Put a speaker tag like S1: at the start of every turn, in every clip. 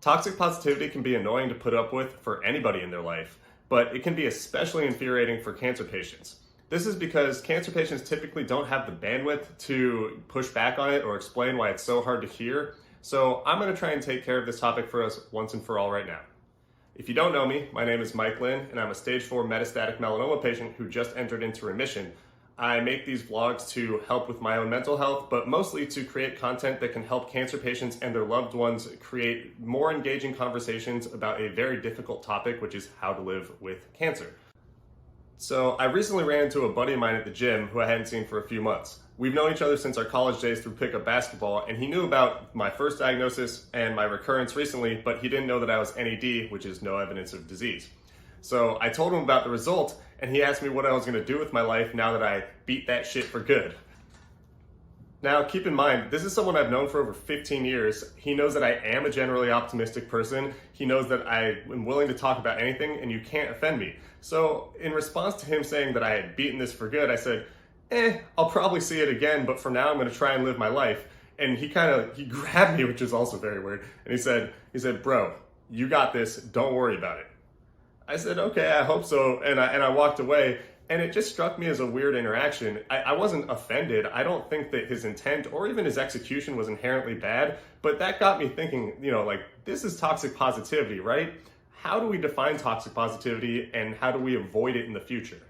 S1: Toxic positivity can be annoying to put up with for anybody in their life, but it can be especially infuriating for cancer patients. This is because cancer patients typically don't have the bandwidth to push back on it or explain why it's so hard to hear. So I'm going to try and take care of this topic for us once and for all right now. If you don't know me, my name is Mike Lynn, and I'm a stage 4 metastatic melanoma patient who just entered into remission. I make these vlogs to help with my own mental health, but mostly to create content that can help cancer patients and their loved ones create more engaging conversations about a very difficult topic, which is how to live with cancer. So I recently ran into a buddy of mine at the gym who I hadn't seen for a few months. We've known each other since our college days through pickup basketball, and he knew about my first diagnosis and my recurrence recently, but he didn't know that I was NED, which is no evidence of disease. So I told him about the result, and he asked me what I was going to do with my life now that I beat that shit for good. Now, keep in mind, this is someone I've known for over 15 years. He knows that I am a generally optimistic person. He knows that I am willing to talk about anything, and you can't offend me. So in response to him saying that I had beaten this for good, I said, I'll probably see it again, but for now I'm going to try and live my life. And he grabbed me, which is also very weird, and he said, bro, you got this, don't worry about it. I said, okay, I hope so, and I walked away, and it just struck me as a weird interaction. I wasn't offended. I don't think that his intent or even his execution was inherently bad, but that got me thinking, this is toxic positivity, right? How do we define toxic positivity, and how do we avoid it in the future?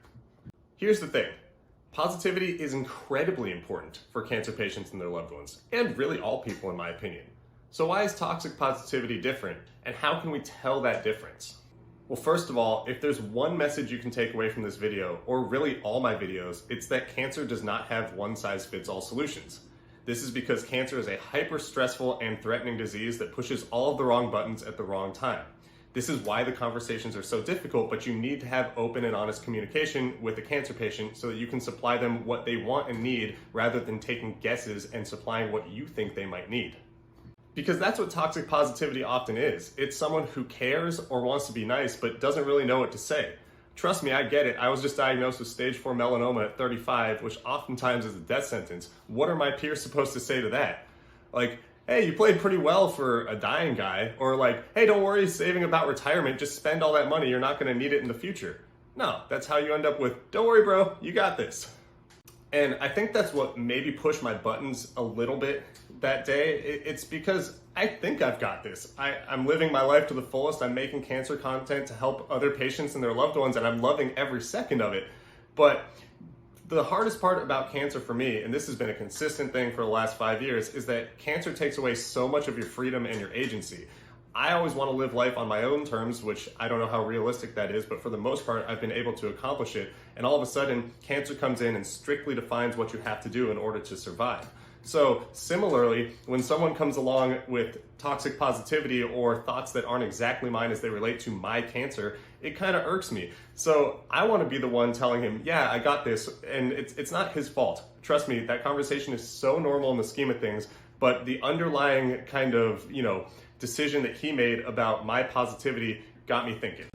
S1: Here's the thing. Positivity is incredibly important for cancer patients and their loved ones, and really all people in my opinion. So why is toxic positivity different, and how can we tell that difference? Well, first of all, if there's one message you can take away from this video, or really all my videos, it's that cancer does not have one-size-fits-all solutions. This is because cancer is a hyper-stressful and threatening disease that pushes all of the wrong buttons at the wrong time. This is why the conversations are so difficult, but you need to have open and honest communication with the cancer patient so that you can supply them what they want and need rather than taking guesses and supplying what you think they might need. Because that's what toxic positivity often is. It's someone who cares or wants to be nice but doesn't really know what to say. Trust me, I get it. I was just diagnosed with stage 4 melanoma at 35, which oftentimes is a death sentence. What are my peers supposed to say to that? Like, hey, you played pretty well for a dying guy. Or like, hey, don't worry, saving about retirement, just spend all that money. You're not going to need it in the future. No, that's how you end up with, don't worry, bro, you got this. And I think that's what maybe pushed my buttons a little bit that day. It's because I think I've got this. I'm living my life to the fullest. I'm making cancer content to help other patients and their loved ones, and I'm loving every second of it. But the hardest part about cancer for me, and this has been a consistent thing for the last 5 years, is that cancer takes away so much of your freedom and your agency. I always want to live life on my own terms, which I don't know how realistic that is, but for the most part, I've been able to accomplish it. And all of a sudden, cancer comes in and strictly defines what you have to do in order to survive. So similarly, when someone comes along with toxic positivity or thoughts that aren't exactly mine as they relate to my cancer, it kind of irks me. So I want to be the one telling him, yeah, I got this, and it's not his fault. Trust me, that conversation is so normal in the scheme of things, but the underlying kind of, decision that he made about my positivity got me thinking.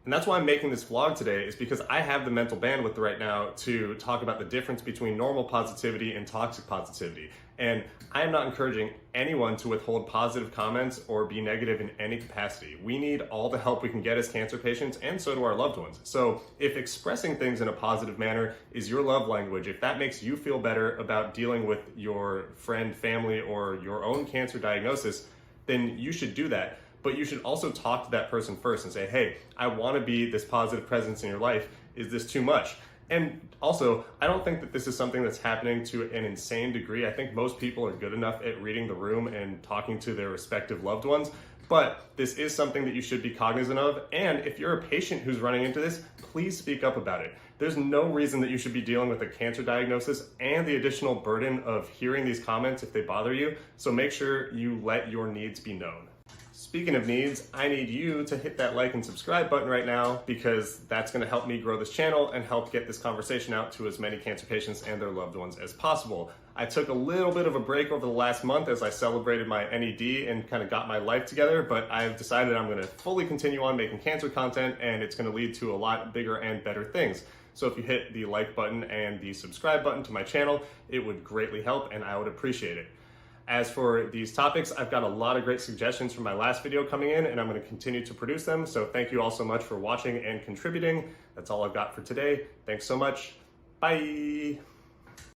S1: And that's why I'm making this vlog today, is because I have the mental bandwidth right now to talk about the difference between normal positivity and toxic positivity. And I am not encouraging anyone to withhold positive comments or be negative in any capacity. We need all the help we can get as cancer patients, and so do our loved ones. So if expressing things in a positive manner is your love language, if that makes you feel better about dealing with your friend, family, or your own cancer diagnosis, then you should do that. But you should also talk to that person first and say, hey, I want to be this positive presence in your life. Is this too much? And also, I don't think that this is something that's happening to an insane degree. I think most people are good enough at reading the room and talking to their respective loved ones. But this is something that you should be cognizant of. And if you're a patient who's running into this, please speak up about it. There's no reason that you should be dealing with a cancer diagnosis and the additional burden of hearing these comments if they bother you. So make sure you let your needs be known. Speaking of needs, I need you to hit that like and subscribe button right now, because that's going to help me grow this channel and help get this conversation out to as many cancer patients and their loved ones as possible. I took a little bit of a break over the last month as I celebrated my NED and kind of got my life together, but I've decided I'm going to fully continue on making cancer content, and it's going to lead to a lot bigger and better things. So if you hit the like button and the subscribe button to my channel, it would greatly help and I would appreciate it. As for these topics, I've got a lot of great suggestions from my last video coming in, and I'm going to continue to produce them. So thank you all so much for watching and contributing. That's all I've got for today. Thanks so much. Bye.